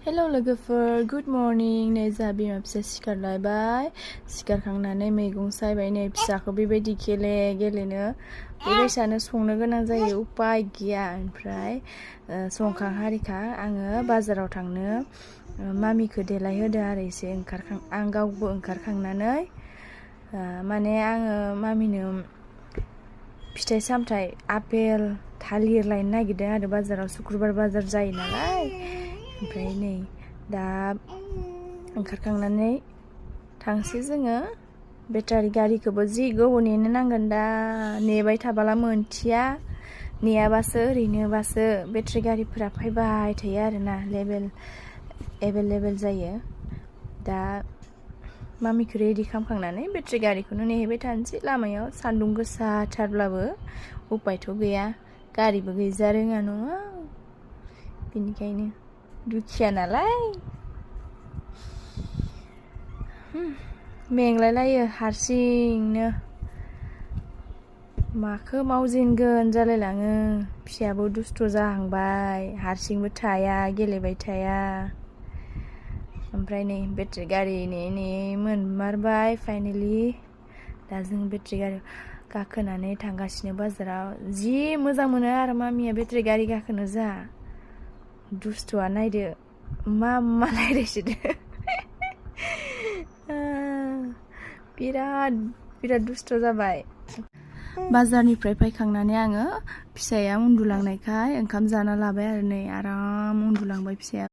hello लोगोफोर good morning नै जोंहा बिमा फिसा सिखारलायबाय सिखारखांनानै मैगं सायबाय नै फिसाखौ बेबायदि गेलेनो बेबायसानो संनो गोनां जायो उपाय गैया ओमफ्राय संखां हारिखां आङो बाजाराव थांनो मामिखौ देलायहोदो आरो एसे आं गावबो ओंखारखांनानै माने आङो मामिनो फिथाइ सामथाइ आपेल थालिर लायनो नागिरदों आरो बाजाराव शुक्रुबार बाजार जायो नालाय ओमफ्राय नै दा ओंखारखांनानै थांसै जोङो बेटारि गारिखौबो जि गोबाव नेनो नांगोन दा नेबाय थाबाला मोनथिया नेयाबासो ओरैनोबासो बेटारि गारिफोरा फैबाय थायो आरोना एभेलेबेल जायो दा मामिखौ रेडि खालामखांनानै बेटारि गारिखौनो नेहैबाय थानोसै लामायाव सान्दुं गोसाथारब्लाबो उपायथ' गैया गारिबो गैजा रोङा नङा बेनिखायनो दुखिया नालाय मेंलायलायो हारसिंनो माखौ मावजेनगोन जालायलाङो फिसायाबो दुस्थ' जाहांबाय हारसिंबो थाया गेलेबाय थाया ओमफ्राय नै बेटारि गारि नेयै मोनमारबाय फाइनेलि दा जों बेटारि गारि गाखोनानै थांगासिनो बाजाराव जि मोजां मोनो आरो मामिया बेटारि गारि गाखोनो जा दुस्थ'आ नायदो मा रायज्लायसोदो बिराद दुस्थ' जाबाय बाजारनिफ्राय फैखांनानै आङो फिसाया उन्दुलांनायखाय ओंखाम जाना लाबाय आरो नै आराम उन्दुलांबाय फिसाया